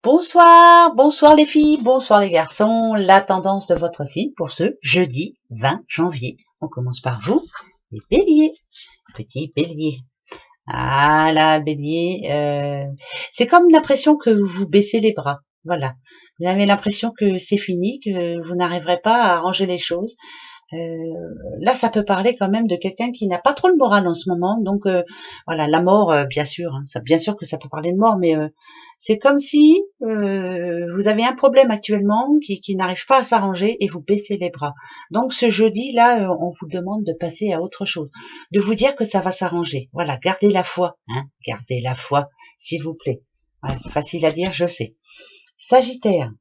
Bonsoir, bonsoir les filles, bonsoir les garçons. La tendance de votre signe pour ce jeudi 20 janvier. On commence par vous, les béliers. Petit bélier. Ah là, bélier, c'est comme l'impression que vous baissez les bras. Voilà. Vous avez l'impression que c'est fini, que vous n'arriverez pas à arranger les choses. Là, ça peut parler quand même de quelqu'un qui n'a pas trop le moral en ce moment. Donc voilà, la mort, bien sûr, hein, bien sûr que ça peut parler de mort, mais c'est comme si vous avez un problème actuellement qui n'arrive pas à s'arranger et vous baissez les bras. Donc ce jeudi là, on vous demande de passer à autre chose, de vous dire que ça va s'arranger. Voilà, gardez la foi, hein, gardez la foi, s'il vous plaît. Ouais, c'est facile à dire, je sais. Sagittaire.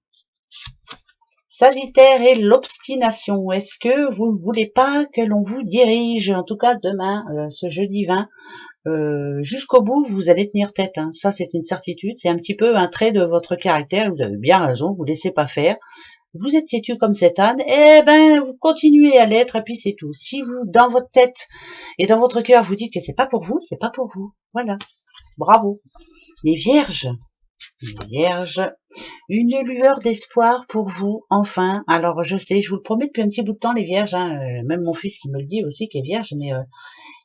Sagittaire et l'obstination. Est-ce que vous ne voulez pas que l'on vous dirige, en tout cas demain, ce jeudi 20, jusqu'au bout, vous allez tenir tête. Hein. Ça, c'est une certitude. C'est un petit peu un trait de votre caractère. Vous avez bien raison. Vous laissez pas faire. Vous êtes têtu comme cet âne. Eh ben, vous continuez à l'être et puis c'est tout. Si vous, dans votre tête et dans votre cœur, vous dites que c'est pas pour vous, c'est pas pour vous. Voilà. Bravo. Les vierges. Les vierges. Une lueur d'espoir pour vous, enfin. Alors, je sais, je vous le promets depuis un petit bout de temps, les vierges, hein, même mon fils qui me le dit aussi, qui est vierge, mais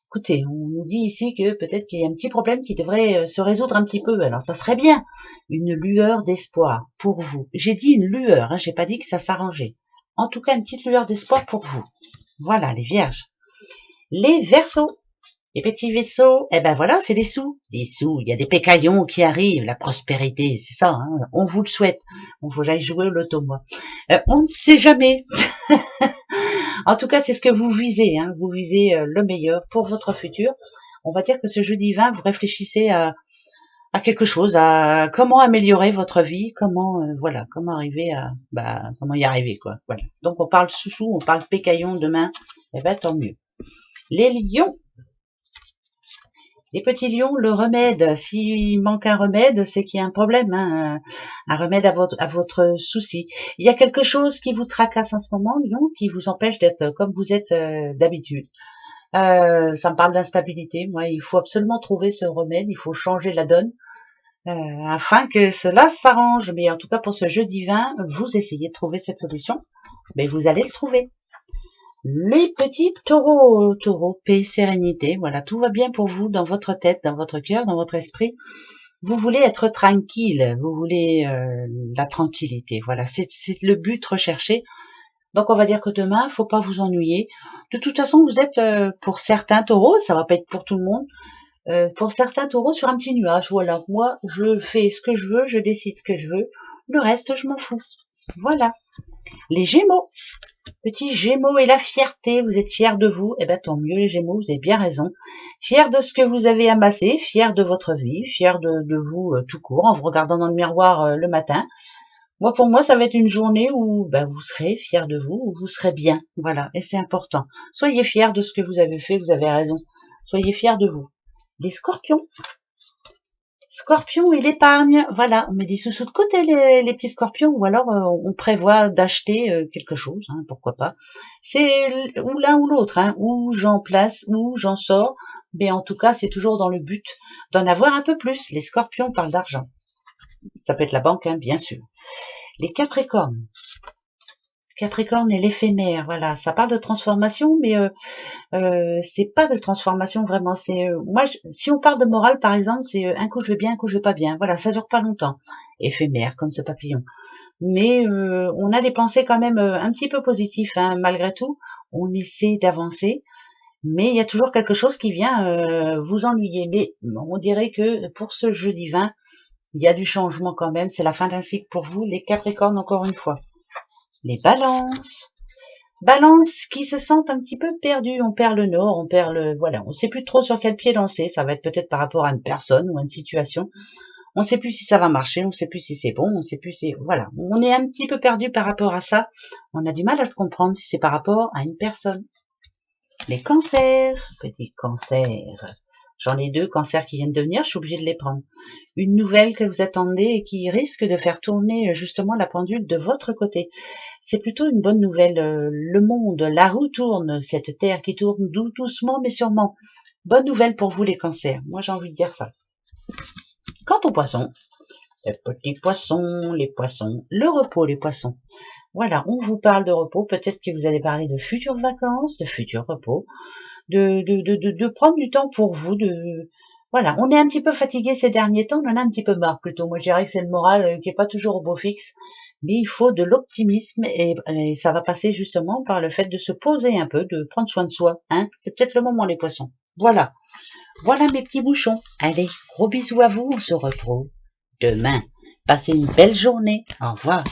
écoutez, on nous dit ici que peut-être qu'il y a un petit problème qui devrait se résoudre un petit peu. Alors, ça serait bien. Une lueur d'espoir pour vous. J'ai dit une lueur, hein, j'ai pas dit que ça s'arrangeait. En tout cas, une petite lueur d'espoir pour vous. Voilà, les vierges. Les verseaux. Les petits vaisseaux, eh ben voilà, c'est des sous. Des sous, il y a des pécaillons qui arrivent, la prospérité, c'est ça, hein, on vous le souhaite. On faut que j'aille jouer au loto, moi. On ne sait jamais. En tout cas, c'est ce que vous visez, hein, vous visez le meilleur pour votre futur. On va dire que ce jeudi 20, vous réfléchissez à quelque chose, à comment améliorer votre vie, comment voilà, comment arriver à comment y arriver, quoi. Voilà. Donc on parle sous, on parle pécaillon demain, eh ben tant mieux. Les lions. Les petits lions, le remède, s'il manque un remède, c'est qu'il y a un problème, hein, un remède à votre souci. Il y a quelque chose qui vous tracasse en ce moment, lion, qui vous empêche d'être comme vous êtes d'habitude. Ça me parle d'instabilité. Moi, il faut absolument trouver ce remède, il faut changer la donne afin que cela s'arrange. Mais en tout cas, pour ce jeudi 20, vous essayez de trouver cette solution, mais vous allez le trouver. Les petits taureaux, paix, sérénité, voilà, tout va bien pour vous dans votre tête, dans votre cœur, dans votre esprit. Vous voulez être tranquille, vous voulez la tranquillité, voilà, c'est le but recherché. Donc on va dire que demain, faut pas vous ennuyer. De toute façon, vous êtes pour certains taureaux, ça va pas être pour tout le monde, pour certains taureaux sur un petit nuage. Voilà, moi je fais ce que je veux, je décide ce que je veux, le reste je m'en fous. Voilà. Les Gémeaux. Petit Gémeaux et la fierté, vous êtes fiers de vous, eh ben tant mieux les Gémeaux, vous avez bien raison. Fiers de ce que vous avez amassé, fiers de votre vie, fiers de vous tout court, en vous regardant dans le miroir le matin. Moi, pour moi, ça va être une journée où vous serez fiers de vous, où vous serez bien, voilà, et c'est important. Soyez fiers de ce que vous avez fait, vous avez raison. Soyez fiers de vous. Les Scorpions. Scorpion et l'épargne, voilà, on met des sous-sous de côté les petits scorpions, ou alors on prévoit d'acheter quelque chose, hein, pourquoi pas. C'est ou l'un ou l'autre, hein, ou j'en place, ou j'en sors, mais en tout cas c'est toujours dans le but d'en avoir un peu plus. Les scorpions parlent d'argent. Ça peut être la banque, hein, bien sûr. Les capricornes. Capricorne et l'éphémère, voilà, ça parle de transformation, mais c'est pas de transformation vraiment. C'est moi, si on parle de morale, par exemple, c'est un coup je vais bien, un coup je vais pas bien. Voilà, ça dure pas longtemps, éphémère comme ce papillon. Mais on a des pensées quand même un petit peu positives, hein, malgré tout. On essaie d'avancer, mais il y a toujours quelque chose qui vient vous ennuyer. Mais on dirait que pour ce jeudi 20, il y a du changement quand même. C'est la fin d'un cycle pour vous, les Capricornes, encore une fois. Les balances. Balance qui se sentent un petit peu perdus, on perd le nord, on perd le, voilà, on sait plus trop sur quel pied danser, ça va être peut-être par rapport à une personne ou à une situation, on sait plus si ça va marcher, on sait plus si c'est bon, on sait plus si, voilà, on est un petit peu perdu par rapport à ça, on a du mal à se comprendre si c'est par rapport à une personne. Les cancers, petits cancers, j'en ai 2 cancers qui viennent de venir, je suis obligée de les prendre. Une nouvelle que vous attendez et qui risque de faire tourner justement la pendule de votre côté. C'est plutôt une bonne nouvelle. Le monde, la roue tourne, cette terre qui tourne doucement mais sûrement. Bonne nouvelle pour vous les cancers. Moi j'ai envie de dire ça. Quant aux poissons, Les petits poissons, les poissons. Le repos, les poissons. Voilà, on vous parle de repos. Peut-être que vous allez parler de futures vacances, de futurs repos, de prendre du temps pour vous. Voilà, on est un petit peu fatigué ces derniers temps. On en a un petit peu marre plutôt. Moi, je dirais que c'est le moral qui est pas toujours au beau fixe. Mais il faut de l'optimisme et ça va passer justement par le fait de se poser un peu, de prendre soin de soi. Hein, c'est peut-être le moment, les poissons. Voilà. Voilà mes petits bouchons. Allez, gros bisous à vous. On se retrouve demain. Passez une belle journée. Au revoir.